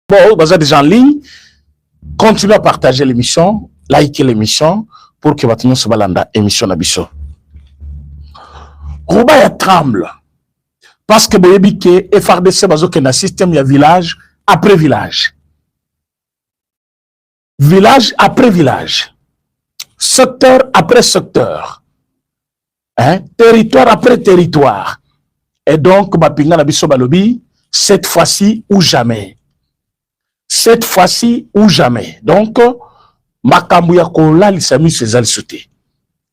Bon, vous êtes déjà en ligne. Continuez à partager l'émission, likez l'émission pour que votre se balanda émission Nabiso. Roubaya tremble parce que Boyebike et FARDC bazo que na système ya village après village. Village après village. Secteur après secteur. Hein? Territoire après territoire. Et donc, Bapinga Nabiso Balobi, cette fois-ci ou jamais. Cette fois-ci ou jamais. Donc, makambu ya kola lisami sezal soute.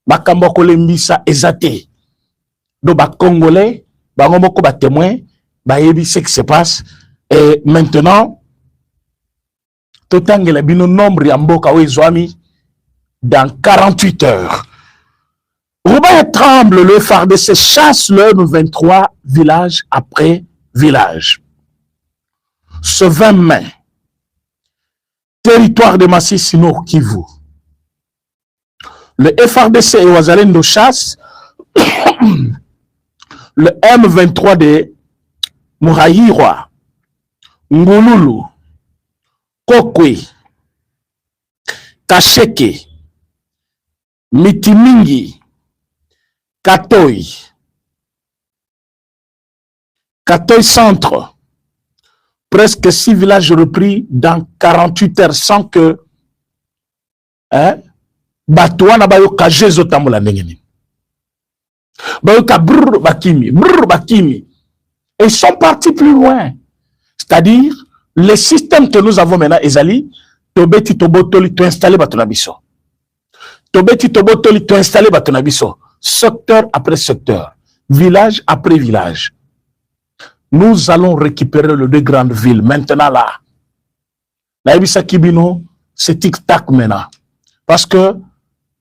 Makambu ya kolembisa ezate. Donc, ba Congolais, ba ngomoko ba témoin, ba yebi ce qui se passe. Et maintenant, totangela bino nombre ya mboka wezwami dans 48 heures. Roubaix tremble, le FARDC chasse le M23 village après village. Ce 20 mai, territoire de Masisi Nord Kivu. Le FARDC et Ouazalendo chasse le M23 de Mouraïroa, Ngululu, Kokwe, Kacheke, Mitimingi, Katoy Centre. Presque 6 villages repris dans 48 heures sans que Batouana bayo kajezo tambola ndengeni. Bayo ka brr bakimi. Et ils sont partis plus loin. C'est-à-dire, le système que nous avons maintenant, Ezali, Tobeti Tobotoli, tu installé Batonabiso. Tobeti Tobotoli, tu installé Batonabiso. Secteur après secteur, village après village. Nous allons récupérer les deux grandes villes. Maintenant là, Naïbisa Kibino, c'est tic-tac maintenant. Parce que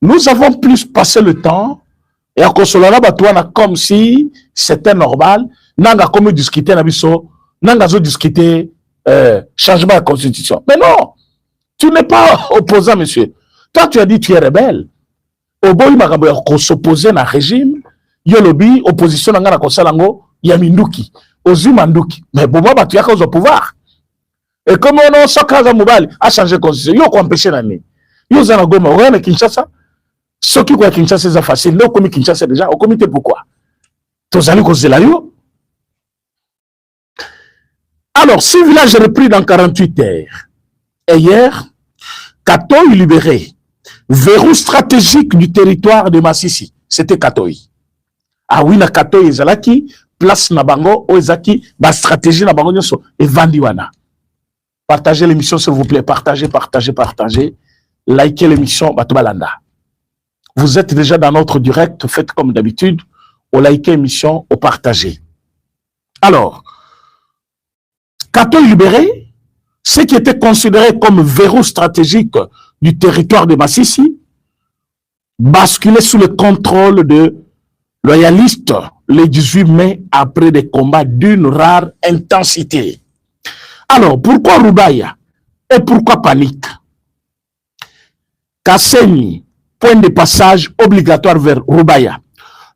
nous avons plus passé le temps et à Kosolana Batouana comme si c'était normal. Nanga comme discuter Nabiso, Nanga zo discuter changement de la constitution. Mais non, tu n'es pas opposant, monsieur. Toi, tu as dit tu es rebelle. Au bout de s'opposer à un régime, il y a lobby, opposition à la Kosalango, il y a Minduki. Ozumanduki. Mais bon, bah, tu as cause au pouvoir. Et comme on a Sokra Moubali a changé de constitution, il y a quoi empêcher l'année. Il y a un goma, on a Kinshasa. Ce qui est Kinshasa, c'est facile. Nous, comme Kinshasa déjà, au comité pourquoi? Tous allez causer la yo. Alors, 6 villages repris dans 48 heures. Et hier, Katoy libéré. Verrou stratégique du territoire de Masisi. C'était Katoy. Ah oui, na Katoy ezalaki. Place Nabango, Oezaki, la stratégie Nabango, et Vandiwana. Partagez l'émission, s'il vous plaît. Partagez. Likez l'émission, Batubalanda. Vous êtes déjà dans notre direct, faites comme d'habitude. Au liker l'émission, au partager. Alors, Katoy libéré, ce qui était considéré comme verrou stratégique du territoire de Masisi, basculé sous le contrôle de loyalistes le 18 mai après des combats d'une rare intensité. Alors, pourquoi Roubaya et pourquoi panique? Kasseni, point de passage obligatoire vers Roubaya,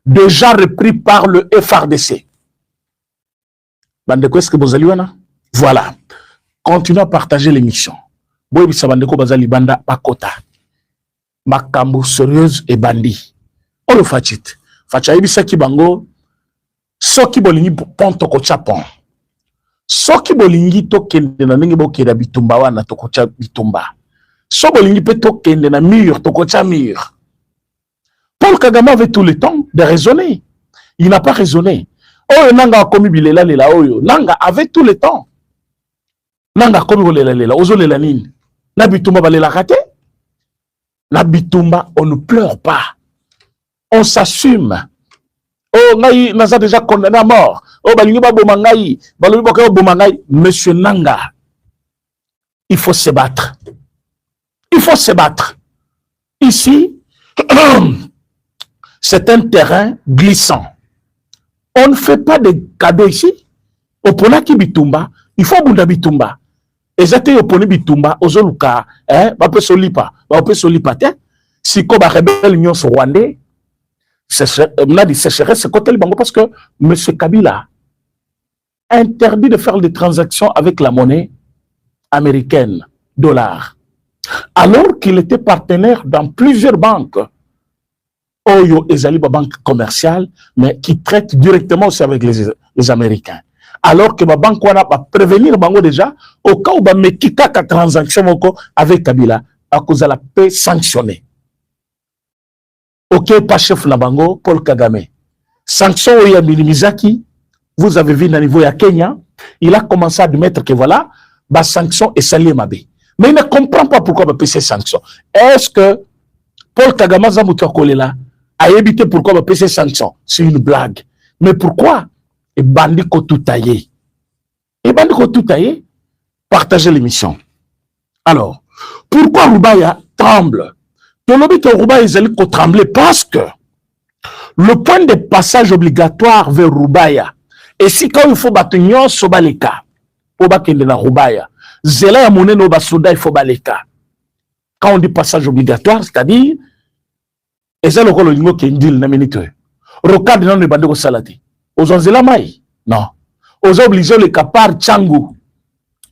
déjà repris par le FARDC. Bandeko, est-ce que vous allez là? Voilà. Continuez à partager l'émission. Boy Sabandeko Bazali Banda Pakota. Makambo sérieuse et bandi. On le fait. Fachaïbi Saki Bango. Soki bolingi pont toko chapon. Soki bolingi to kende na ningi boke da bitumba wana toko cha bitumba. So bolingi pe to kende na mur toko cha mur. Paul Kagame avait tout le temps de raisonner. Il n'a pas raisonné. Oh nanga komi bilela lela oyo. Nanga avait tout le temps. Nanga komi lela lela ozo lela nini. Na bitumba balela raté. La bitumba on ne pleure pas. On s'assume. Oh, ngai naza déjà condamné à mort. Oh, balingi ba bomangai, balobi ba bomangai. Monsieur Nanga, il faut se battre. Il faut se battre. Ici, c'est un terrain glissant. On ne fait pas de cadeaux ici. Au Ponaki Bitumba, il faut bunda Bitumba. Et j'étais au Poni Bitumba, aux Oluka, ba pe solipa, ba pe solipa te. Si ko ba rebelle union rwandais. On a dit sécheresse, c'est côté Libango parce que M. Kabila interdit de faire des transactions avec la monnaie américaine, dollars. Alors qu'il était partenaire dans plusieurs banques. Oyo ezali ba banque commerciale, mais qui traite directement aussi avec les Américains. Alors que ma banque wana va prévenir bango déjà au cas où ba mekika ka transaction moko avec Kabila à cause de la paix sanctionnée. Ok, pas chef na bango Paul Kagame. Sanction oya minimizaki, vous avez vu au niveau ya Kenya, il a commencé à admettre que voilà, ba sanction est sali mabé. Mais il ne comprend pas pourquoi ba ces sanctions. Est-ce que Paul Kagame zamuto kolela a évité pourquoi ba ces sanctions? C'est une blague. Mais pourquoi? Et bandi ko tout taillé. Et bandi ko tout taillé, partagez l'émission. Alors, pourquoi Roubaya tremble? Tolobi que Roubaya ezali ko trembler parce que le point de passage obligatoire vers Roubaya, et si quand il faut battre sobaleka, pour bakende na Roubaya, zela ya monene au basoda il faut baleka. Quand on dit passage obligatoire, c'est-à-dire, et c'est le rôle de Kendil na minute. Rocade non ne bande ko salati. Aux anzela mai, non. Aux obligés le capar Tchangou.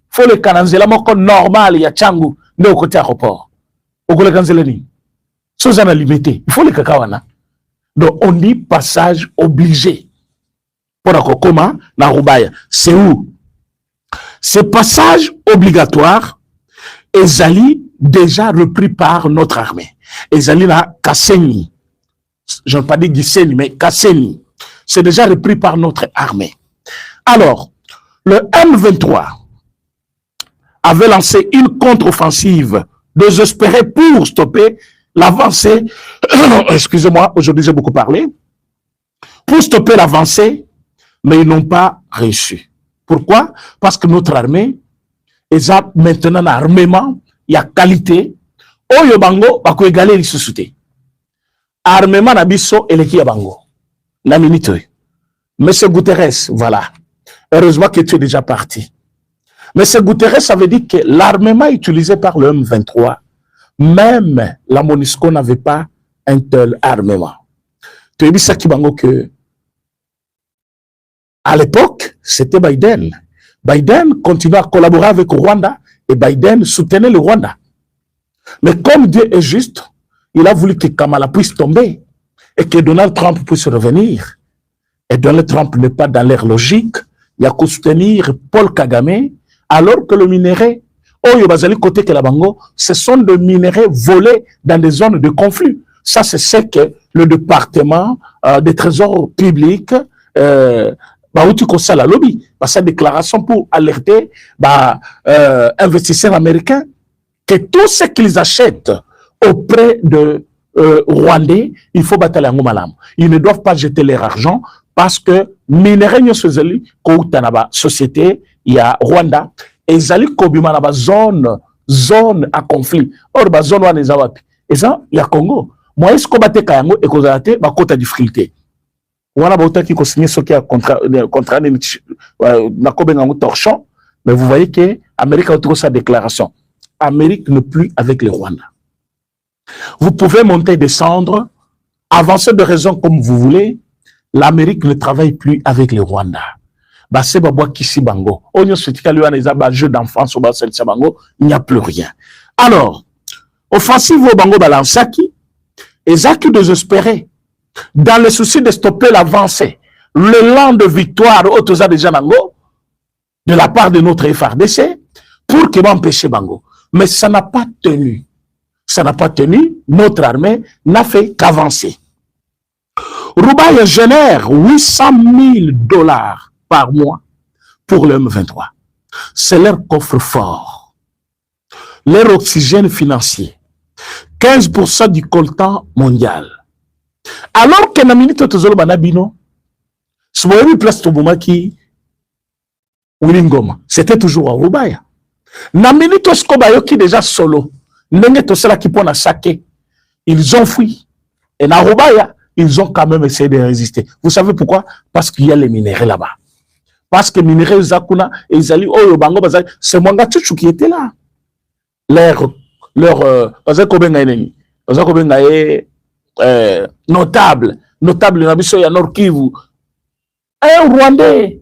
Faut le cananzela moko normal ya Tchangou ne au côté aéroport. Au côté canzeleni. Sans en limité, il faut le kakawana. Donc on dit passage obligé. Pour la comment na Roubaya, c'est où? Ce passage obligatoire ezali déjà repris par notre armée. Ezali na Kasseni. Je ne veux pas dire Giseni, mais Kasseni. C'est déjà repris par notre armée. Alors, le M23 avait lancé une contre-offensive désespérée pour stopper l'avancée. Excusez-moi, aujourd'hui j'ai beaucoup parlé. Pour stopper l'avancée, mais ils n'ont pas réussi. Pourquoi? Parce que notre armée, ils ont maintenant un armement, il y a qualité. Oyo bango, bako égaler les sociétés. Armement nabiso et l'équipe bango. La minute. Monsieur Guterres, voilà. Heureusement que tu es déjà parti. Monsieur Guterres, ça veut dire que l'armement utilisé par le M23, même la MONUSCO n'avait pas un tel armement. Tu as dit ça qui bango que à l'époque, c'était Biden. Biden continuait à collaborer avec le Rwanda et Biden soutenait le Rwanda. Mais comme Dieu est juste, il a voulu que Kamala puisse tomber et que Donald Trump puisse revenir. Et Donald Trump n'est pas dans l'air logique. Il y a qu'à soutenir Paul Kagame, alors que le minerai, côté que la Bango, ce sont des minéraux volés dans des zones de conflit. Ça, c'est ce que le département des trésors publics, la lobby, sa déclaration pour alerter investisseurs américains que tout ce qu'ils achètent auprès de Rwandais, il faut battre la malam. Ils ne doivent pas jeter leur argent parce que minerai nyo sezeli ko utanaba société il y a Rwanda et zali kobima na ba zone à conflit. Or ba zone wana ezawapi. Et ça il y a Congo. Moi est-ce ko bateka yango e kozalate ba kota difficulté. Wana ba utaki ko signer ce qui a contrat na kobenga ngo torchon, mais vous voyez que Amérique a sa déclaration. Amérique ne plus avec les Rwanda. Vous pouvez monter et descendre, avancer de raison comme vous voulez. L'Amérique ne travaille plus avec les Rwanda. Bah, c'est Babouak Kissi Bango. On y a jeu d'enfance au Basel Bango, il n'y a plus rien. Alors, offensive au Bango Balansaki, et Zaki désespéré, dans le souci de stopper l'avancée, l'élan de victoire au Toza de Janango, de la part de notre FRDC, pour que m'empêcher Bango. Mais ça n'a pas tenu. Ça n'a pas tenu. Notre armée n'a fait qu'avancer. Roubaya génère 800 000 $ par mois pour le M23. C'est leur coffre-fort, leur oxygène financier, 15% du coltan mondial. Alors que na minute tozolo banabino, soyez place Tobumaki, Wilingoma, c'était toujours à Roubaya. Na minute Skobayo qui déjà solo, n'enge tosela qui pona saké, ils ont fui. Et na Roubaya, ils ont quand même essayé de résister. Vous savez pourquoi? Parce qu'il y a les minéraux là-bas. Parce que les minéraux Zakuna et Zali, oh, Bango, c'est Mwanga Tchouchou qui était là. Notable, Nabiso ya Nord Kivu. Un Rwandais.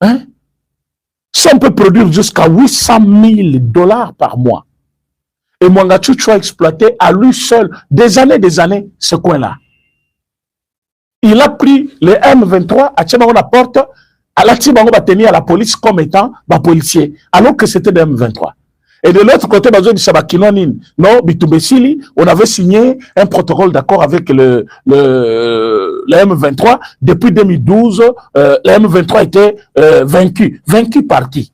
Hein? peut produire jusqu'à 800 000 $ par mois. Et Mwangachuchu a exploité à lui seul des années ce coin-là. Il a pris le M23 à Tchebango la porte, à la Tchebango va tenir à la police comme étant policier, alors que c'était le M23. Et de l'autre côté, on avait signé un protocole d'accord avec le M23. Depuis 2012, le M23 était vaincu. Vaincu par qui?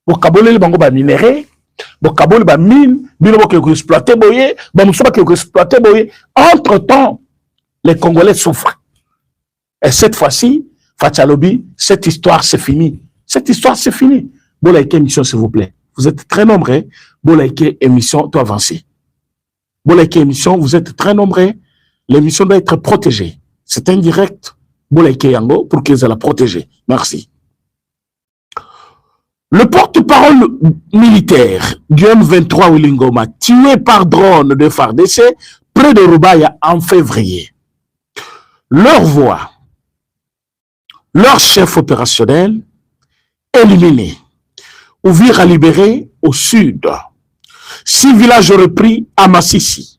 Pour Kabole, les bango ba minéré, pour Kabole ba mine, bino qui exploité boye, ba musoba qui exploité boye. Entre-temps, les Congolais souffrent. Et cette fois-ci, Fatshalobi, cette histoire c'est fini. Cette histoire c'est fini. Bon, la émission s'il vous plaît. Vous êtes très nombreux. Bon, la émission doit avancer. Bon, la émission, vous êtes très nombreux. L'émission doit être protégée. C'est indirect. Bon, la yango pour qu'ils la protéger. Merci. Le porte-parole militaire du M23 Wilingoma, tué par drone de FARDC près de Rubaya en février. Leur voix, leur chef opérationnel, éliminé. Ouvrir à libérer au sud. 6 villages repris à Massissi.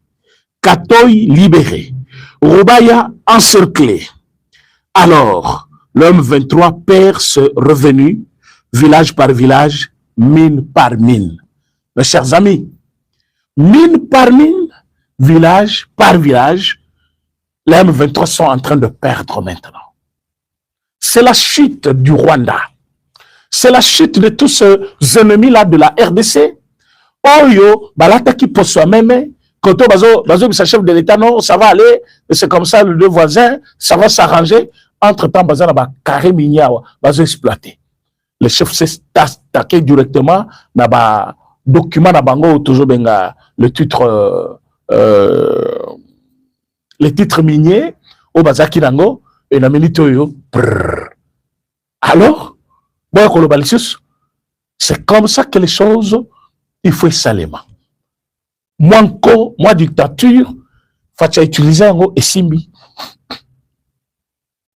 Katoy libéré. Rubaya encerclé. Alors, l'homme 23 perd ce revenu, village par village, mine par mine. Mes chers amis, mine par mine, village par village, les M23 sont en train de perdre maintenant. C'est la chute du Rwanda. C'est la chute de tous ces ennemis-là de la RDC. Oyo, balata qui pour soi-même, quand on chef de l'État, non, ça va aller, c'est comme ça, le voisin, ça va s'arranger. Entre-temps, bazar va carré mignawa, bazo exploiter. Le chef s'est attaqué directement dans ba document na bango toujours benga le titre minier au bazaki nango et na minute yo. Alors, c'est comme ça que les choses, il faut salement. Moi, dictature, faut utiliser un mot et simbi.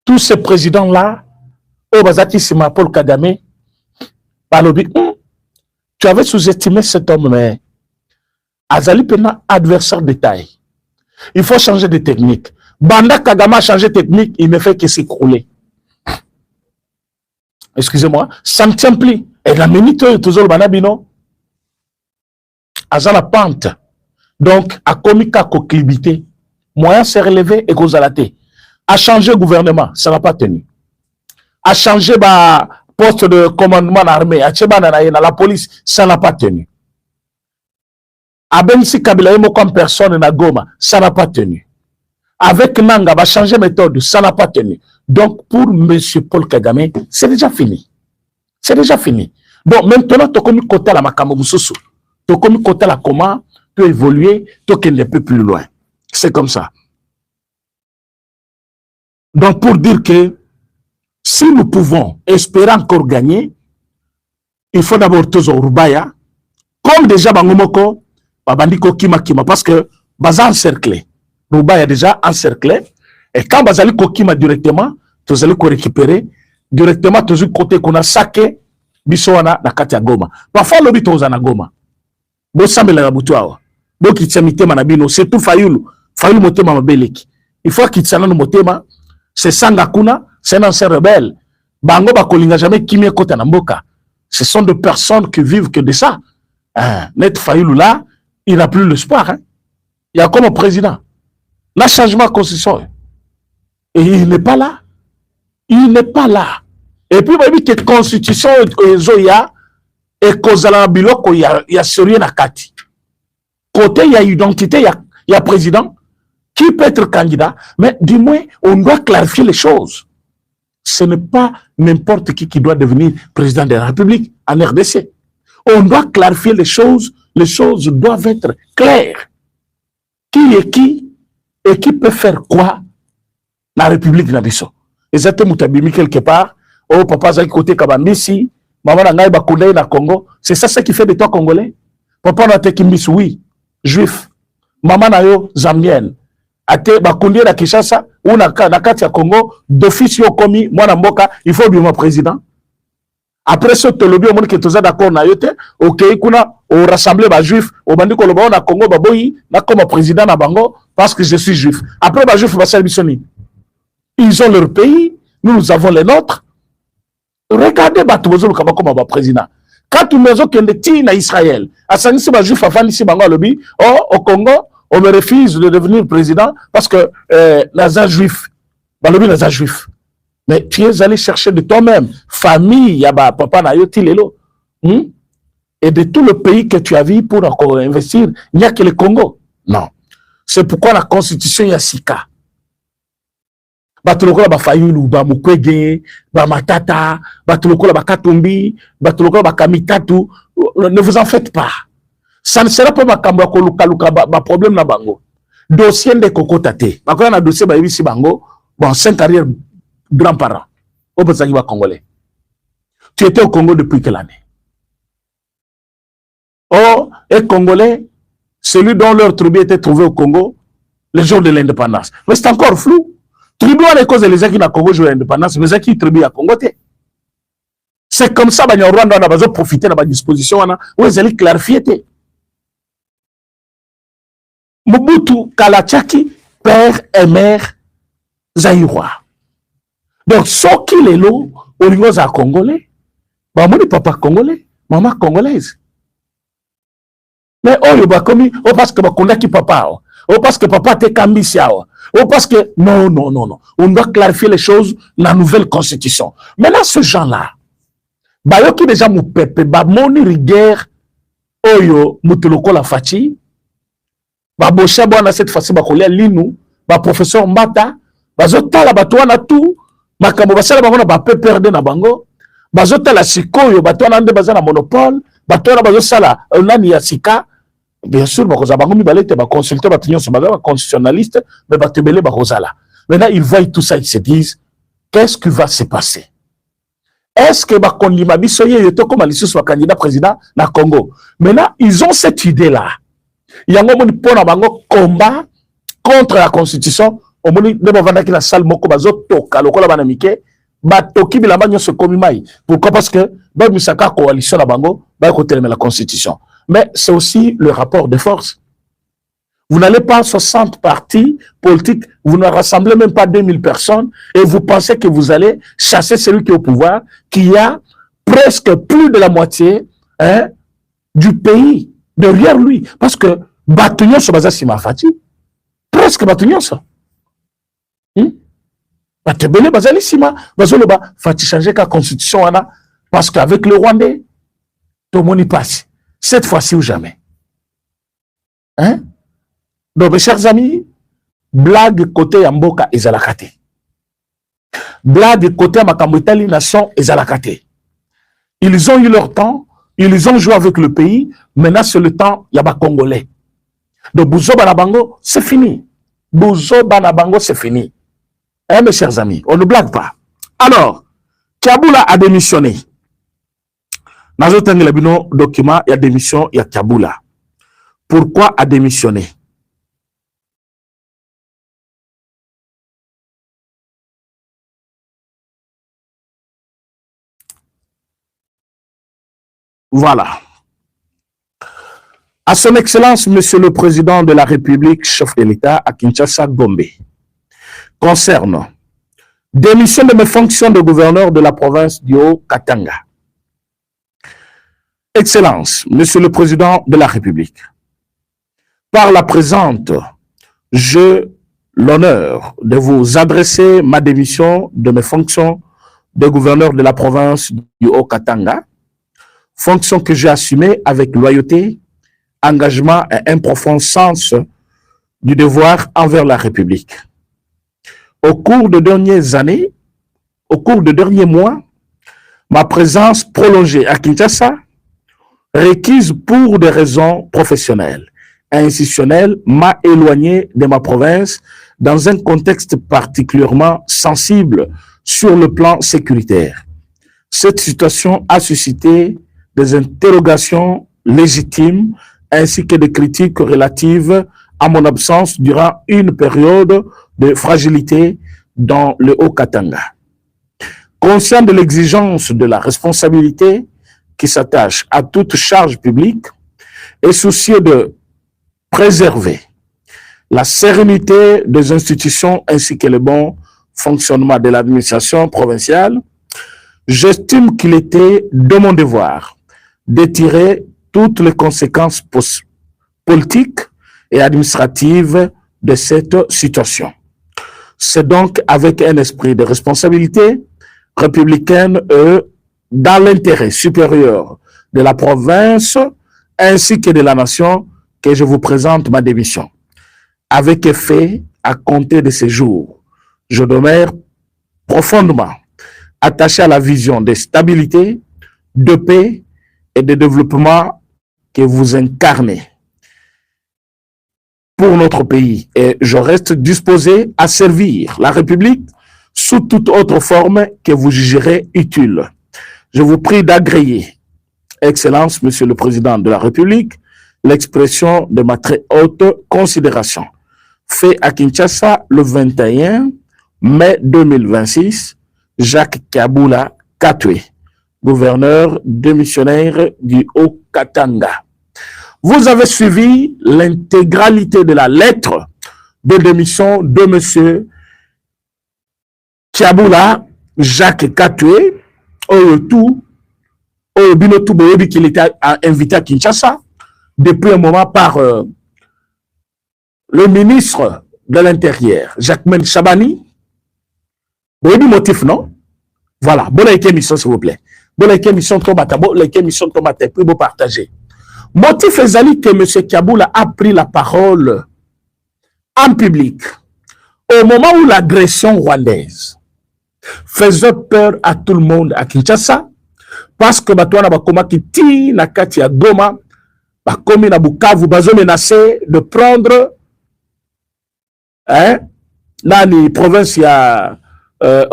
Tous ces présidents-là, au Bazati Sima Paul Kagame, tu avais sous-estimé cet homme, mais Azali Pena, adversaire de taille. Il faut changer de technique. Banda Kagame a changé de technique, il ne fait que s'écrouler. Excusez-moi, ça ne tient plus. Et la minute est toujours banabino. Azala pente. Donc, à comika coquilibité, moyen s'est relevé et gozalaté. A changé gouvernement, ça n'a pas tenu. A changé poste de commandement armé, a changé la police, ça n'a pas tenu. A Bensi Kabila comme personne na Goma, ça n'a pas tenu. Avec Nanga, va changer méthode, ça n'a pas tenu. Donc, pour M. Paul Kagame, c'est déjà fini. C'est déjà fini. Donc, maintenant, tu as commis côté la Makamoussousou. Tu as commis côté la comment peut évoluer, tu qu'elle ne peut plus loin. C'est comme ça. Donc, pour dire que si nous pouvons espérer encore gagner, il faut d'abord toujours Rubaya, comme déjà Bangomoko, Babandiko Kima, parce que Baza encerclé. Rubaya déjà encerclé. Et quand Bazali Kokima directement, tu allez récupérer directement, tu as côté qu'on a saqué, Bissoana, na Katia Goma. Parfois, l'obit aux Anagoma. Bo Samela Raboutoua. Bo Kitsamite Manabino, c'est tout Fayoulou. Fayoulou Motema Mabeleki. Il faut qu'il s'en aille Motema, c'est Sangakuna, c'est un ancien rebelle. Bango Bakolinga jamais Kimé Kota Namboka. Ce sont des personnes qui vivent que de ça. Net Fayoulou là, il n'a plus l'espoir. Hein. Il y a comme un président. Là, changement de constitution. Et il n'est pas là. Il n'est pas là. Et puis, il dit que la constitution est causala biloko, il y a sérieux na kati. Côté, il y a identité, il y a président qui peut être candidat, mais du moins, on doit clarifier les choses. Ce n'est pas n'importe qui doit devenir président de la République en RDC. On doit clarifier les choses doivent être claires. Qui est qui et qui peut faire quoi la République Nabiso. Exactement, Moutabimi quelque part, oh papa Zaki côté Kabambisi, maman Nangaï Bakoundaï na Congo, c'est ça qui fait de toi Congolais. Papa Natekimbis, oui, juif. Maman Nayo, Zambienne. Ate Bakoundé na Kishasa, ou na Katia Congo, d'office yo komi, moi na Mboka, il faut bien mon président. Après ce tolobi au monde que tous d'accord na yote, OK kuna au rassembler ba juif, au bandi ko loba na Congo ba boyi na comme président na bango parce que je suis juif. Après ba juif ba salbisoni. Ils ont leur pays, nous avons les nôtres. Regardez ba tobozolo kaba comme ba président. Quand tu me kende ti na Israël, asanisi ba juif afani si bango lobi, oh au Congo, on me refuse de devenir président parce que naza juif. Ba lobi naza juif. Mais tu es allé chercher de toi-même, famille, yaba, papa, naïoti, lelo, et de tout le pays que tu as vu pour encore investir, il n'y a que le Congo. Non. C'est pourquoi la constitution y a sika. Batuloko la ba Fayulu, ba Mukwege, ba Matata, batuloko la ba Katumbi, batuloko la ba Kamitatu. Ne vous en faites pas. Ça ne sera pas ma kamba koluka ba problème na bango. Dossier de kokotate. Bakona na dossier ba ibisi bango, bon 5 carrières grands-parents, au Bozangiba congolais. Tu étais au Congo depuis quelle année? Oh, et Congolais, celui dont leur tribu était trouvé au Congo, le jour de l'indépendance. Mais c'est encore flou. Tribu à cause des gens qui n'ont Congo joué l'indépendance, mais qui tribu à Congo. C'est comme ça que Rwanda a besoin de profiter de la disposition. Où ils allaient clarifier. Mobutu Kalachaki, père et mère Zaïrois. Donc, ce qui est là, au niveau des Congolais, mon papa congolais, maman congolaise. Mais parce que papa qui papa, parce que papa te cambisia, parce que non. On doit clarifier les choses dans la nouvelle constitution. Maintenant, ce gens-là, qui déjà mou pepe, moni rigueur, oyo, mutuloko la fachi, bocha bona cette fois-ci, kolia linu, professeur Mbata, bazotala batouana tout, makambo basala bango ba pe perdre na bango bazota la sikoyo batwana nde bazana monopole batwana bazosala nani ya sika bien sûr bakoza bango mi balete ba consulter batinyo so ba constitutionnaliste mais batebele bakozala. Maintenant ils voient tout ça, ils se disent qu'est-ce qui va se passer? Est-ce que bakondima biso ye yoto comme lisusu wa candidat président na Congo? Maintenant ils ont cette idée là. Yango moni pona bango combat contre la constitution. Omoni ne bavanda ki na salle moko bazotoka lokola bana mike batoki bilamba nyonso komi mai. Pourquoi? Parce que ba misaka coalition na bango ba kotelema la constitution. Mais c'est aussi le rapport de force. Vous n'allez pas 60 partis politiques, vous ne rassemblez même pas 2000 personnes et vous pensez que vous allez chasser celui qui est au pouvoir, qui a presque plus de la moitié du pays derrière lui. Parce que Batunion se basa si mafati, presque Batunion ça. Batebele bazali sima bazoloba fati changer la constitution parce qu'avec le Rwandais tout le monde y passe cette fois-ci ou jamais. Donc mes chers amis, blague côté Yamboka ezalakate, blague côté makambo Italie nation ezalakate. Ils ont eu leur temps, ils ont joué avec le pays. Maintenant c'est le temps yaba congolais. Donc Bouzo Banabango c'est fini, Bouzo Banabango c'est fini. Mes chers amis, on ne blague pas. Alors, Kabila a démissionné. Dans le document, il y a démission, il y a Kabila. Pourquoi a démissionné? Voilà. À son Excellence, Monsieur le Président de la République, chef de l'État à Kinshasa, Gombe, concerne démission de mes fonctions de gouverneur de la province du Haut-Katanga. Excellence, Monsieur le Président de la République, par la présente, j'ai l'honneur de vous adresser ma démission de mes fonctions de gouverneur de la province du Haut-Katanga, fonction que j'ai assumée avec loyauté, engagement et un profond sens du devoir envers la République. Au cours de dernières années, au cours de derniers mois, ma présence prolongée à Kinshasa, requise pour des raisons professionnelles et institutionnelles, m'a éloigné de ma province dans un contexte particulièrement sensible sur le plan sécuritaire. Cette situation a suscité des interrogations légitimes ainsi que des critiques relatives à mon absence durant une période de fragilité dans le Haut-Katanga. Conscient de l'exigence de la responsabilité qui s'attache à toute charge publique et soucieux de préserver la sérénité des institutions ainsi que le bon fonctionnement de l'administration provinciale, j'estime qu'il était de mon devoir de tirer toutes les conséquences politiques et administratives de cette situation. C'est donc avec un esprit de responsabilité républicaine et dans l'intérêt supérieur de la province ainsi que de la nation que je vous présente ma démission. Avec effet, à compter de ces jours, je demeure profondément attaché à la vision de stabilité, de paix et de développement que vous incarnez pour notre pays. Et je reste disposé à servir la République sous toute autre forme que vous jugerez utile. Je vous prie d'agréer, Excellence, Monsieur le Président de la République, l'expression de ma très haute considération. Fait à Kinshasa le 21 mai 2026, Jacques Kabula Katwe, gouverneur démissionnaire du Haut-Katanga. Vous avez suivi l'intégralité de la lettre de démission de Monsieur Kabula Jacques Katwe, qu'il était invité à Kinshasa depuis un moment par le ministre de l'Intérieur, Jacquemaine Chabani. Vous avez du motif, non? Voilà. Bonne émission, s'il vous plaît. Bonne émission, Tomata. Bonne émission, Tomata. Puis vous partagez. Motif est que M. Kabula a pris la parole en public au moment où l'agression rwandaise faisait peur à tout le monde à Kinshasa parce que Batouana Bakoma qui tire na kati ya Goma, Bakomi na Bukavu, bazo menacé de prendre dans les provinces, il y a la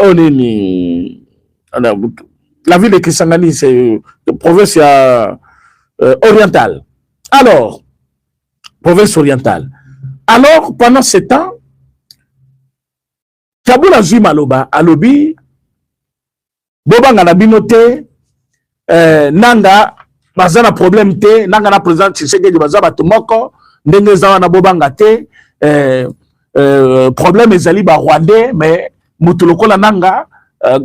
ville de Kisangani, c'est la province orientale. Alors, province orientale. Alors, pendant ce temps, Kabula Zimaloba, Alobi, Bobanga na binote, Nanga, bazana problème te, Nanga na président Tshisekedi bazaba tumoko, ndenge zawa na Bobanga te, problème ezali ba Rwandais, mais mutuloko la Nanga,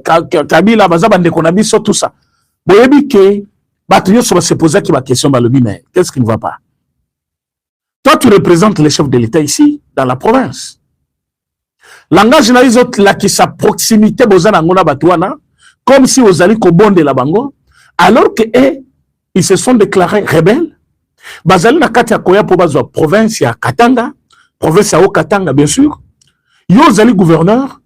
Kabila bazaba ndeko na biso tout ça. Boyebi ke, Batuyo va se poser la question, mais qu'est-ce qui ne va pas? Toi, tu représentes les chefs de l'État ici, dans la province. Langage na les autres, là, qui sa proximité, bozana ngona batouana, comme si aux alliés kobonde la bango, alors que ils se sont déclarés rebelles. Bazali na kati ya koya po bazwa province ya Katanga, province ya Haut-Katanga, bien sûr. Yo zali gouverneur,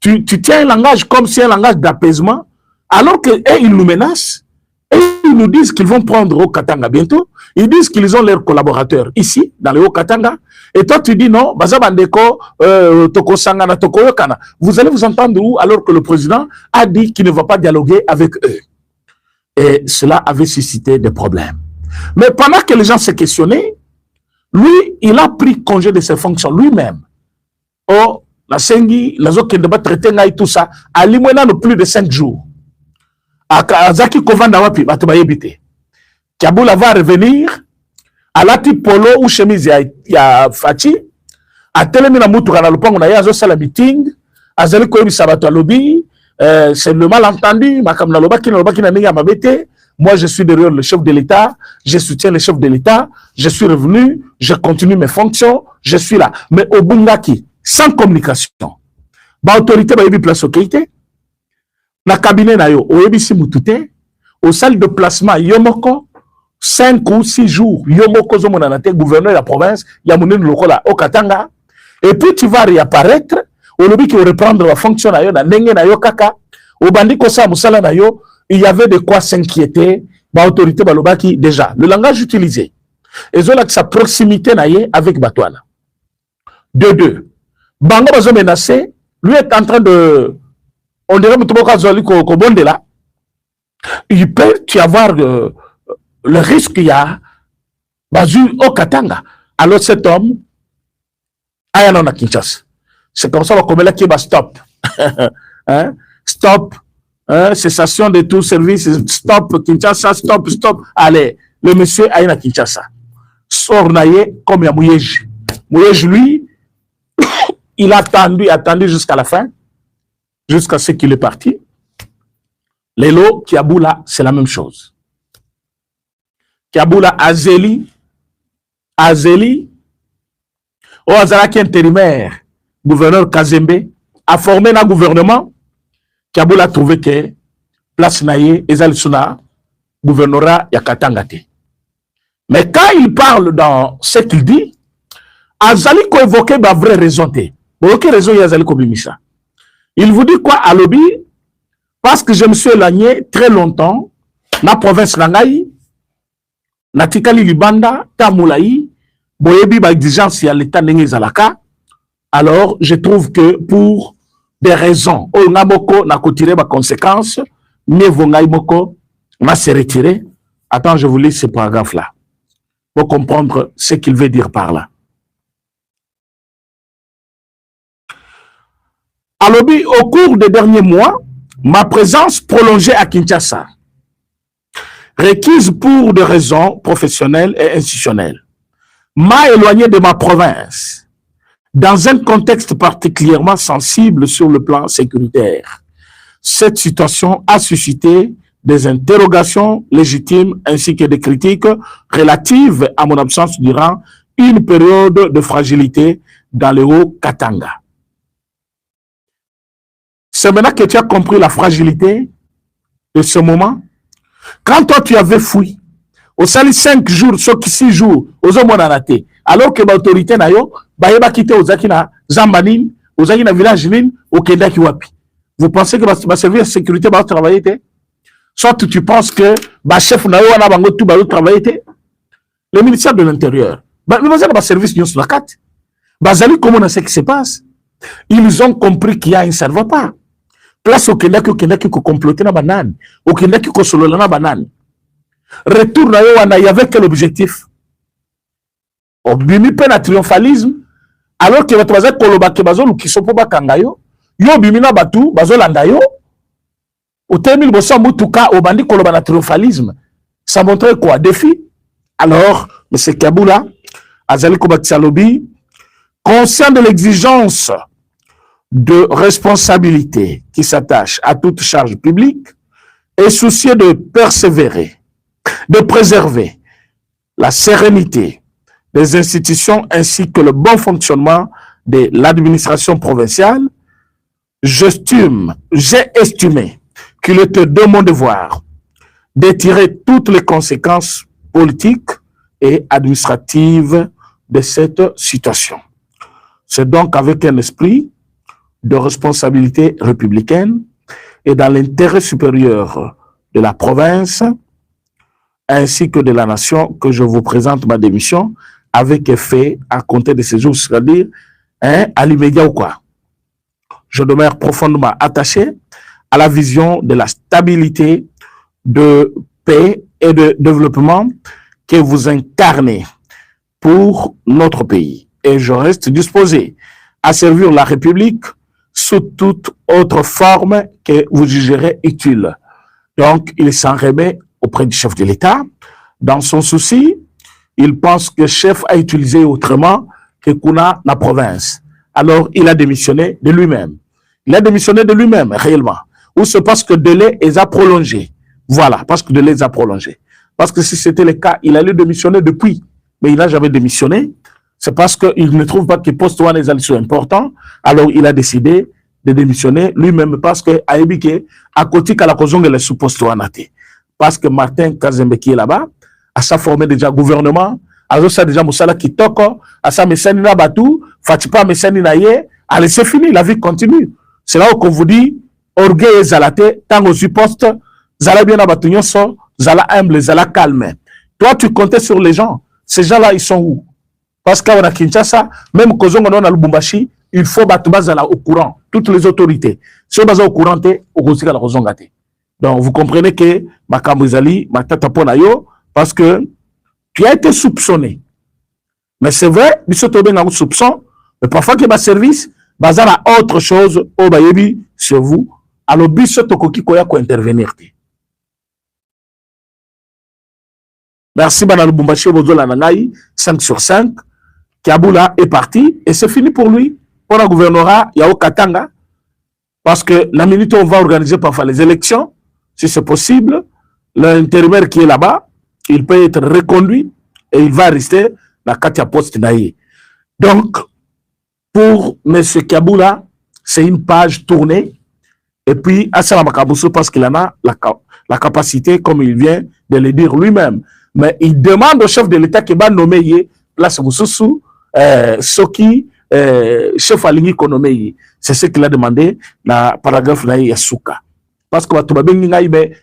tu tiens un langage comme si un langage d'apaisement, alors que ils nous menacent. Et ils nous disent qu'ils vont prendre au Katanga bientôt. Ils disent qu'ils ont leurs collaborateurs ici, dans le Haut-Katanga. Et toi, tu dis non, Bazabandeko, Toko Sangana, Toko Yokana. Vous allez vous entendre où alors que le président a dit qu'il ne va pas dialoguer avec eux. Et cela avait suscité des problèmes. Mais pendant que les gens se questionnaient, lui, il a pris congé de ses fonctions lui-même. Oh, la Sengi, la Zoke de traiter et tout ça, à l'Imoena, plus de 5 jours. Azaki Kovanda wapi batuba yebite. Kabula va revenir à la type polo ou chemise ya Fati a telemi na mutuka na lupango na yazo sala meeting azali ko yebisa bato lobby c'est le malentendu makam na lobaki na ninga mabete. Moi je suis derrière le chef de l'État, je soutiens le chef de l'État, je suis revenu, je continue mes fonctions, je suis là. Mais au Bungaki, sans communication. Ba autorité ba yebi place okité. Na cabinet na yo, oyebisi mutute, au salle de placement, yomoko, 5 ou 6 jours, yomoko zomonanate, gouverneur de la province, yamouni lokola au Katanga, et puis tu vas réapparaître, au lobby qui va reprendre la fonction na yo, na nenge na yo kaka, au bandi kosa musala na yo, il y avait de quoi s'inquiéter, ba autorité balobaki, déjà, le langage utilisé, et zola sa proximité na ye avec Batouana. De deux, bango bazo menacé, lui est en train de, on dirait que là, il peut y avoir le risque qu'il y a au Katanga. Alors cet homme, aïe non à Kinshasa. C'est comme ça qu'on met là qui va stop. Hein? Stop cessation de tout service, stop, Kinshasa, stop, stop. Allez, le monsieur a à Kinshasa. Sort naïe comme il y a Mouyej. Mouyej, lui, il a attendu jusqu'à la fin, jusqu'à ce qu'il est parti. Lelo, Kiaboula, c'est la même chose. Kiaboula, Azeli, Azalaki intérimaire, gouverneur Kazembe, a formé un gouvernement. Kiaboula a trouvé que place naïe, Ezalisuna, gouvernorat Yakatangate. Mais quand il parle dans ce qu'il dit, Azali ko évoqué ma vraie raison. Quelle raison Azali ko bimisa? Il vous dit quoi à lobby? Parce que je me suis éloigné très longtemps, dans la province Langaï, na Tikali Libanda, Tamoulaï, Boyebi ba exigence ya l'état n'engé zalaka. Alors, je trouve que pour des raisons, oh namoko na kotiré ba conséquences, mais vongaï moko m'a se retiré. Attends, je vous lis ce paragraphe-là pour comprendre ce qu'il veut dire par là. À lobby, au cours des derniers mois, ma présence prolongée à Kinshasa, requise pour des raisons professionnelles et institutionnelles, m'a éloigné de ma province dans un contexte particulièrement sensible sur le plan sécuritaire. Cette situation a suscité des interrogations légitimes ainsi que des critiques relatives à mon absence durant une période de fragilité dans le Haut-Katanga. C'est maintenant que tu as compris la fragilité de ce moment. Quand toi tu avais fui, au sali 5 jours, 6 jours, aux hommes monanaté, alors que l'autorité n'a yo, ba quitté aux Akina, Zambanine, aux Akina village Nin, au Kenda Kiwapi. Vous pensez que ma service de sécurité va travailler? Soit tu penses que le chef n'a pas travaillé. Le ministère de l'Intérieur, le service de la carte. Comment ce qui se passe? Ils ont compris qu'il y a un cerveau pas. Place au Kenda qui comploter na banane, au Kenda qui console na banane. Retour na yo wana, il y avait quel objectif? Bimi pe na triomphalisme, alors que votre bazar koloba ke bazolu qui sont pas kangayo, yo bimi na batu bazolanda yo. Au terme bossa mutuka au bandi koloba na triomphalisme. Ça montrait quoi? Défi. Alors, M. Kaboula, Azali Kobatsalobi, conscient de l'exigence de responsabilité qui s'attache à toute charge publique, est soucieux de persévérer, de préserver la sérénité des institutions ainsi que le bon fonctionnement de l'administration provinciale. J'ai estimé qu'il était de mon devoir de tirer toutes les conséquences politiques et administratives de cette situation. C'est donc avec un esprit de responsabilité républicaine et dans l'intérêt supérieur de la province ainsi que de la nation que je vous présente ma démission avec effet à compter de ces jours, c'est-à-dire à l'immédiat ou quoi. Je demeure profondément attaché à la vision de la stabilité, de paix et de développement que vous incarnez pour notre pays. Et je reste disposé à servir la République sous toute autre forme que vous jugerez utile. Donc, il s'en remet auprès du chef de l'État. Dans son souci, il pense que le chef a utilisé autrement que Kuna la province. Alors, il a démissionné de lui-même. Il a démissionné de lui-même, réellement. Ou c'est parce que le délai les a prolongé. Voilà, parce que le délai les a prolongé. Parce que si c'était le cas, il allait démissionner depuis. Mais il n'a jamais démissionné. C'est parce qu'il ne trouve pas que le poste est important. Alors, il a décidé de démissionner lui-même parce que à côté de la cause de sous-poste. Parce que Martin Kazembe qui est là-bas, a sa formé déjà gouvernement, a ça déjà Moussala Kitoko, a sa Messani Nabatou, Fatipa Messani Naye, allez, c'est fini, la vie continue. C'est là où on vous dit, orgueil et zalate, tant aux suppostes, zala bien abattu nyonso, zala humble, zala calme. Toi, tu comptais sur les gens. Ces gens-là, ils sont où? Parce qu'on a Kinshasa, même quand on a Lubumbashi, il faut battre au courant, toutes les autorités. Si on est au courant, on va la raison gâtée. Donc, vous comprenez que Makambrizali, Matataponayo, parce que tu as été soupçonné. Mais c'est vrai, il se trouve un soupçon, mais parfois qu'il y a un service, bazar a autre chose au Bayebi sur vous, alors biso tokoki koya ko intervenir. Merci Bana Lubumbashi Bozola Nangai, 5 sur 5. Kiaboula est parti et c'est fini pour lui. Pour le gouvernorat, Yao Katanga. Parce que la minute où on va organiser parfois les élections, si c'est possible, l'intérimaire qui est là-bas, il peut être reconduit et il va rester dans Katia Post Naïe. Donc, pour M. Kiaboula, c'est une page tournée. Et puis, Assala Makaboussou, parce qu'il en a la capacité, comme il vient de le dire lui-même. Mais il demande au chef de l'État qui va nommer place Moussoussou, Soki, chef Alingi Konomei. C'est ce qu'il a demandé dans le paragraphe là, Yasuka. Parce que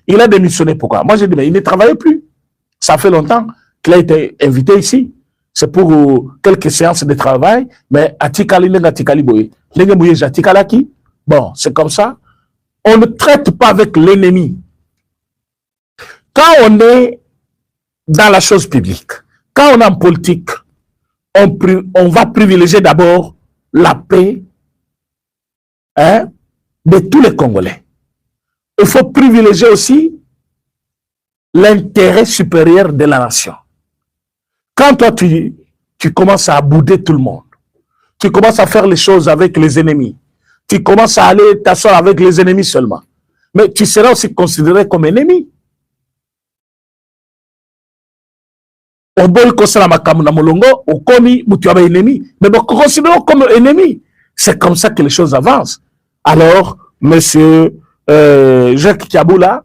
il a démissionné. Pourquoi? Moi, j'ai dit, mais il ne travaillait plus. Ça fait longtemps qu'il a été invité ici. C'est pour quelques séances de travail, mais Atikali Nengatikali Boye. Bon, c'est comme ça. On ne traite pas avec l'ennemi. Quand on est dans la chose publique, quand on est en politique, on va privilégier d'abord la paix de tous les Congolais. Il faut privilégier aussi l'intérêt supérieur de la nation. Quand toi, tu commences à bouder tout le monde, tu commences à faire les choses avec les ennemis, tu commences à aller t'asseoir avec les ennemis seulement, mais tu seras aussi considéré comme ennemi. On boit molongo, on commis, tu as ennemi, mais considérons comme ennemi. C'est comme ça que les choses avancent. Alors, monsieur Jacques Kiaboula,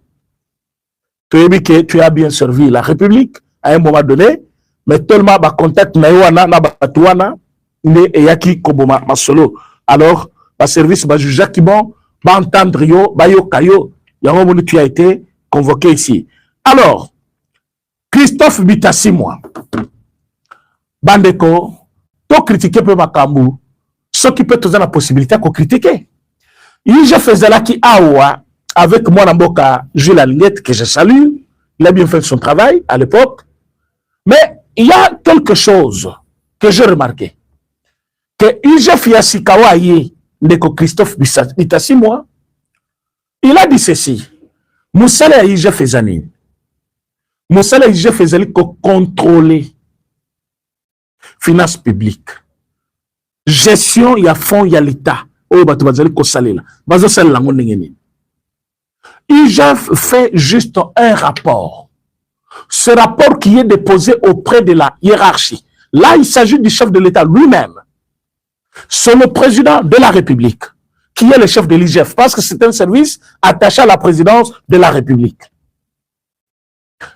tu as bien servi la République à un moment donné, mais tellement ba contact na wana na batuana ne eyaki koboma masolo. Alors, ba service ba juge qui bon, ba entendre yo, ba yo kayo, yango moni tu as été convoqué ici. Alors, Christophe Bitasi moi. Bandeko, to critiquer peu makambu, ce qui peut te donner la possibilité de critiquer. Je faisais là qui awa avec moi Namboka Jules Alinguette que je salue, il a bien fait son travail à l'époque. Mais il y a quelque chose que j'ai remarqué. Que Ijef Yassikawaye, Ndeko Christophe Bitasi moi, il a dit ceci. Moussala Ijef Ezani. Moussala Ijef Ezani contrôler finance publique. Gestion, il y a fonds, il y a l'État. Oh, bah, tu vas dire que ça là. Vas-y, c'est la IGF fait juste un rapport. Ce rapport qui est déposé auprès de la hiérarchie. Là, il s'agit du chef de l'État lui-même. C'est le président de la République qui est le chef de l'IGF parce que c'est un service attaché à la présidence de la République.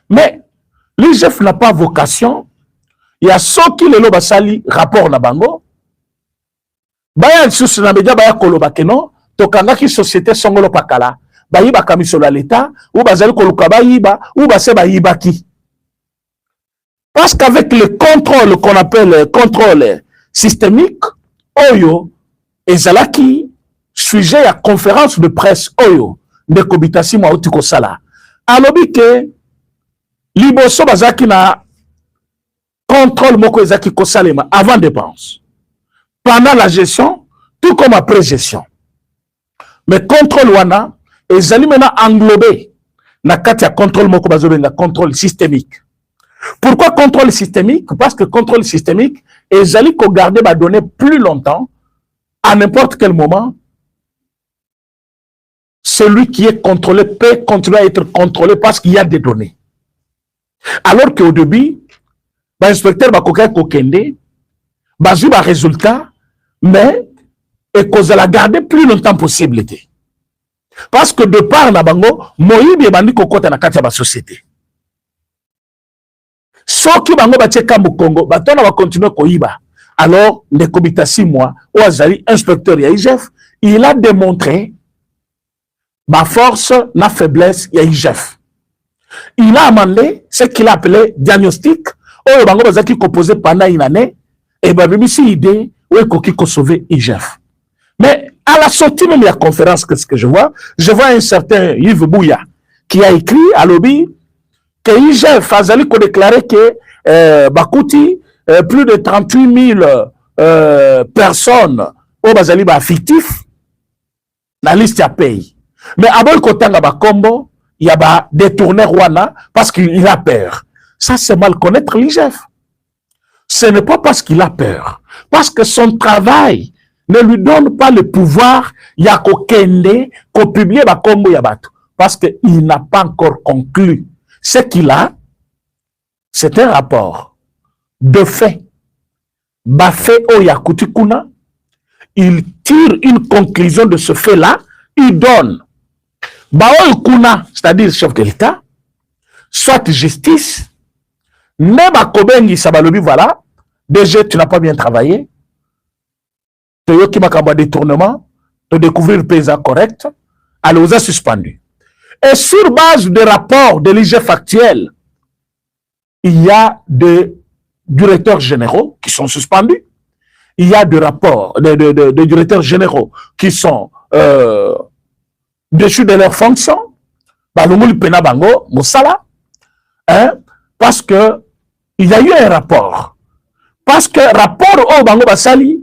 Mais l'IGF n'a pas vocation. Il y a ceux qui le basali rapport na bango. Baya sous na media baya koloba keno to kanga ki société songolo pakala. Bayiba kamisolo à l'État ou bazali koluka bayiba ou base bayiba ki. Parce qu'avec le contrôle qu'on appelle le contrôle systémique, oyo ezalaki sujet à conférence de presse oyo de Kobitasi mwa utiko sala. Alobi ke liboso bazaki na contrôle moko ezaki kosalema avant dépense. Pendant la gestion, tout comme après gestion. Mais contrôle wana ezali maintenant englobé na kati ya contrôle moko bazobenga contrôle systémique. Pourquoi contrôle systémique? Parce que contrôle systémique ezali ko garder ba données plus longtemps à n'importe quel moment. Celui qui est contrôlé peut continuer à être contrôlé parce qu'il y a des données. Alors qu'au début, l'inspecteur va kokende, bazu ba résultat, mais et cause la garder plus longtemps possible. Parce que de par na bango, moyibi bandi kokota na kati ya ba société. Soki bango batie kambu Congo, batona va continuer koyiba. Alors, les comités 6 mois, ou azali inspecteur ya IGF, il a démontré ma force, ma faiblesse ya IGF. Il a amendé ce qu'il a appelé diagnostic, ou bango bazaki composé pendant une année, et ben même si idée, ou koki ko sauver IGF. Mais à la sortie même de la conférence, qu'est-ce que je vois un certain Yves Bouya qui a écrit à lobby que IGF a déclaré que Bakouti, plus de 38 000 personnes au Bazali fictif, la liste à paye. Mais aboy kotanga ba kombo, il y a ba détourner Rwanda parce qu'il a peur. Ça, c'est mal connaître l'IGF. Ce n'est pas parce qu'il a peur. Parce que son travail ne lui donne pas le pouvoir, il y a qu'au kende, qu'au publier ba kombo yabato. Parce qu'il n'a pas encore conclu. Ce qu'il a, c'est un rapport de fait. Bafé o yakuti kuna, il tire une conclusion de ce fait-là, il donne. Bao kuna, c'est-à-dire chef de l'État, soit justice, ne ba kobengi sabalobi, voilà, déjà tu n'as pas bien travaillé, tu as eu détournement, de découvrir le paysan correct, alors vous a suspendu. Et sur base des rapports de l'IGF actuel, il y a des directeurs généraux qui sont suspendus. Il y a des rapports de directeurs généraux qui sont déchus de leurs fonctions. Parce que il y a eu un rapport. Parce que rapport au Bango Basali,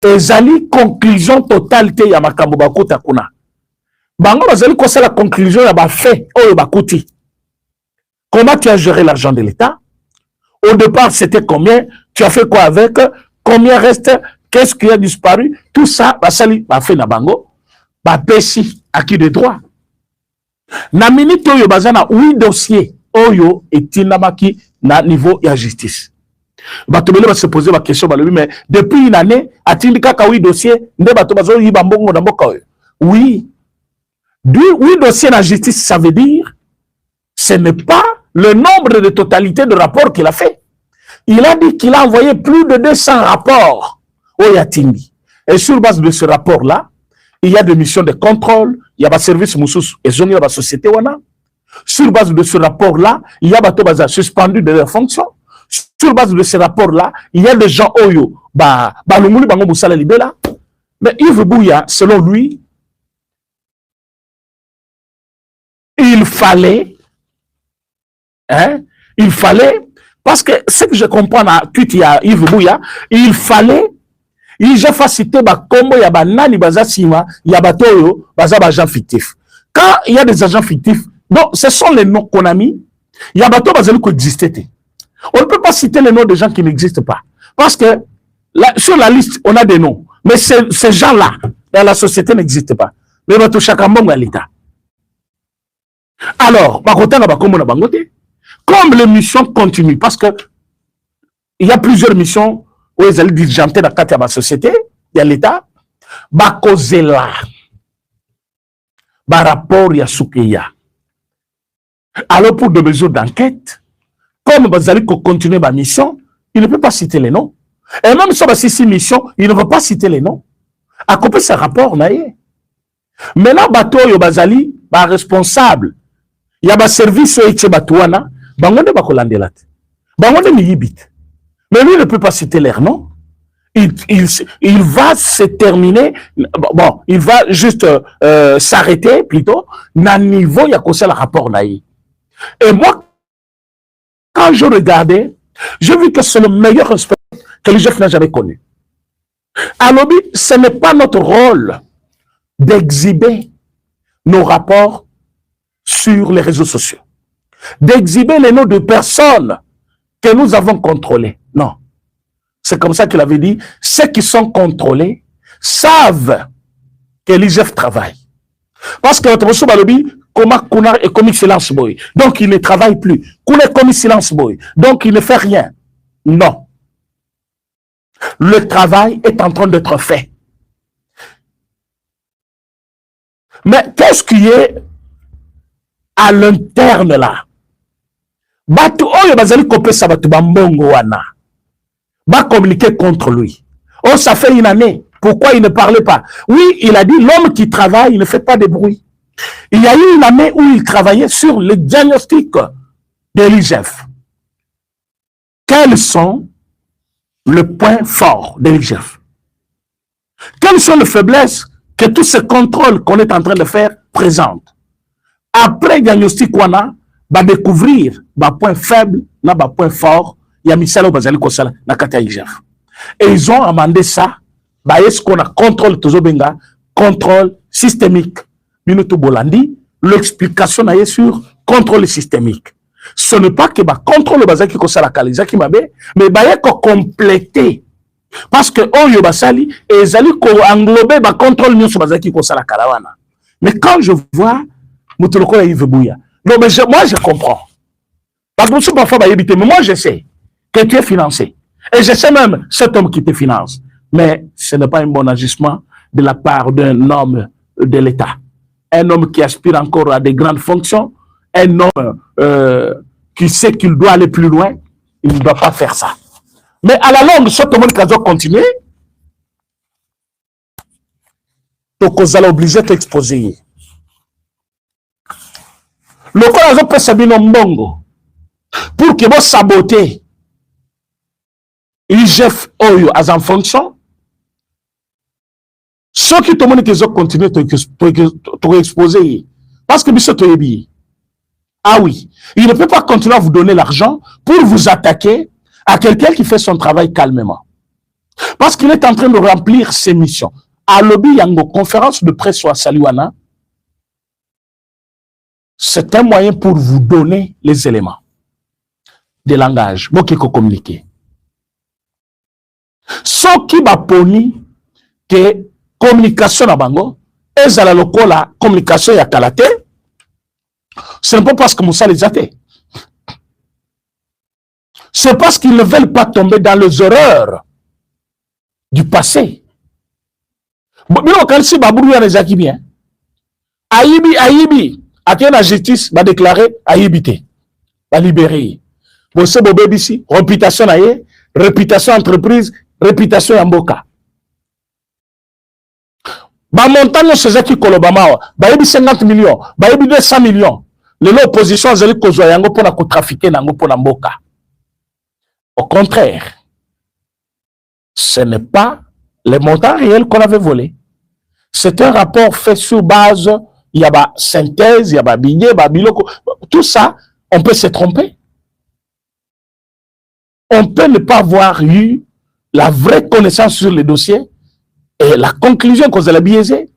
ezali conclusion totalité ya makambo bakuta kuna. Bango Basali kosa la conclusion ya ba fait au bakuti. Comment tu as géré l'argent de l'État? Au départ, c'était combien? Tu as fait quoi avec? Combien reste? Qu'est-ce qui a disparu? Tout ça, Basali a fait na bango. Ba pesi acquis de droit. Na minute oyo bazana 8 dossiers oyo etinamaki na niveau ya justice. Batobele va se poser la question mais depuis une année atindi kaka 8 dossiers nde bato bazo yiba mbongo na mboka oyo. Oui. 8 dossiers na justice, ça veut dire ce n'est pas le nombre de totalité de rapports qu'il a fait. Il a dit qu'il a envoyé plus de 200 rapports au Yatindi. Et sur base de ce rapport-là, il y a des missions de contrôle, il y a des services moussous et il y a des sociétés. Sur base de ce rapport-là, il y a des suspendus de leurs fonctions. Sur base de ce rapport-là, il y a des gens oyo, mais Yves Bouya, selon lui, il fallait, parce que ce que je comprends à tweet à Yves Bouya, il fallait, il j'ai facilité ba combo ya banani baza sima ya batoyo baza ba agents fictifs. Quand il y a des agents fictifs, donc ce sont les noms qu'on a mis, il y a bateau bazali qui existait. On ne peut pas citer les noms de gens qui n'existent pas. Parce que sur la liste, on a des noms. Mais ces gens-là, dans la société, n'existent pas. Mais bateau chacun bon à l'État. Alors, comme les missions continuent, parce que il y a plusieurs missions où ils allaient dirigeanter dans la société, il y a l'État, Bakozela, rapport ya Soukeya. Alors, pour des mesures d'enquête, comme vous allez continuer ma mission, il ne peut pas citer les noms. Et même sur ces missions, il ne va pas citer les noms. À couper ce rapport, maintenant, bateau yo bazali, responsable. Il y a un service qui est batouana, bangonde bakolandelat. Bangonde miyibit. Mais lui ne peut pas citer leur nom. Il va se terminer, bon, il va juste s'arrêter plutôt, na niveau, il y a comme ça le rapport naï. Et moi, quand je regardais, j'ai vu que c'est le meilleur respect que les chefs n'a jamais connu. Alors, ce n'est pas notre rôle d'exhiber nos rapports sur les réseaux sociaux, d'exhiber les noms de personnes que nous avons contrôlées. Non. C'est comme ça qu'il avait dit, ceux qui sont contrôlés savent que l'IGF travaille. Parce que notre monsieur Balobi, comment est commis silence boy. Donc il ne travaille plus. Kuna est commis silence boy. Donc il ne fait rien. Non. Le travail est en train d'être fait. Mais qu'est-ce qui est à l'interne là? Batu oyo bazali kopé sabatu bambongo wana. Va communiquer contre lui. Oh, ça fait une année. Pourquoi il ne parlait pas? Oui, il a dit l'homme qui travaille, il ne fait pas de bruit. Il y a eu une année où il travaillait sur le diagnostic de l'IGF. Quels sont les points forts de l'IGF? Quelles sont les faiblesses que tous ces contrôles qu'on est en train de faire présentent? Après le diagnostic, on va découvrir les points faibles, les points forts. Il y a Michel Obazali Kosala na kata IGF. Et ils ont amendé ça. Est-ce qu'on a contrôle Tozobenga, contrôle systémique. Minuto Bolandi, l'explication est sur contrôle systémique. Ce n'est pas que le contrôle bazaki ko sala kalizaki mabe, mais ba ko compléter. Parce que Oyo Basali et Zali ko englober ba contrôle nyonso bazaki ko sala kalawana. Mais quand je vois Moutoloko Yves Bouya, non mais moi je comprends. Parce que parfois ba yebité, mais moi je sais que tu es financé. Et je sais même cet homme qui te finance. Mais ce n'est pas un bon agissement de la part d'un homme de l'État. Un homme qui aspire encore à des grandes fonctions, un homme qui sait qu'il doit aller plus loin, il ne doit pas faire ça. Mais à la longue, cet homme qui doit continuer, donc vous allez obligé d'exposer. Le corps peut s'abîmer mbongo pour que vous saboter. Il chef Oyo as en fonction. Ceux qui te montrent qu'ils ont continué à exposer. Parce que monsieur Toyebi, ah oui, il ne peut pas continuer à vous donner l'argent pour vous attaquer à quelqu'un qui fait son travail calmement. Parce qu'il est en train de remplir ses missions. À Lobby Yango, conférence de presse à Saliwana, c'est un moyen pour vous donner les éléments de langage. Bon, qui communiquer. Ce qui va poni que communication à Bango, et à la communication à Kalate, ce n'est pas parce que Moussa les a fait. C'est parce qu'ils ne veulent pas tomber dans les erreurs du passé. Bon, quand si Babourou a les acquis bien, Aïbi, à qui la justice va déclarer Aïbité, va libérer. Bon, c'est Bobé ici, réputation aïe, réputation entreprise, réputation Yamboka. Ba montagne c'est qui kolobama, ba yebi 50 millions, ba yebi 200 millions. L'opposition a zeli kozwa yango pour la trafiquer nango pour la mboka. Au contraire, ce n'est pas les montants réels qu'on avait volés. C'est un rapport fait sur base, il y a ba synthèse, il y a ba billet, ba biloko, tout ça, on peut se tromper. On peut ne pas avoir eu la vraie connaissance sur le dossier et la conclusion qu'on a biaisée.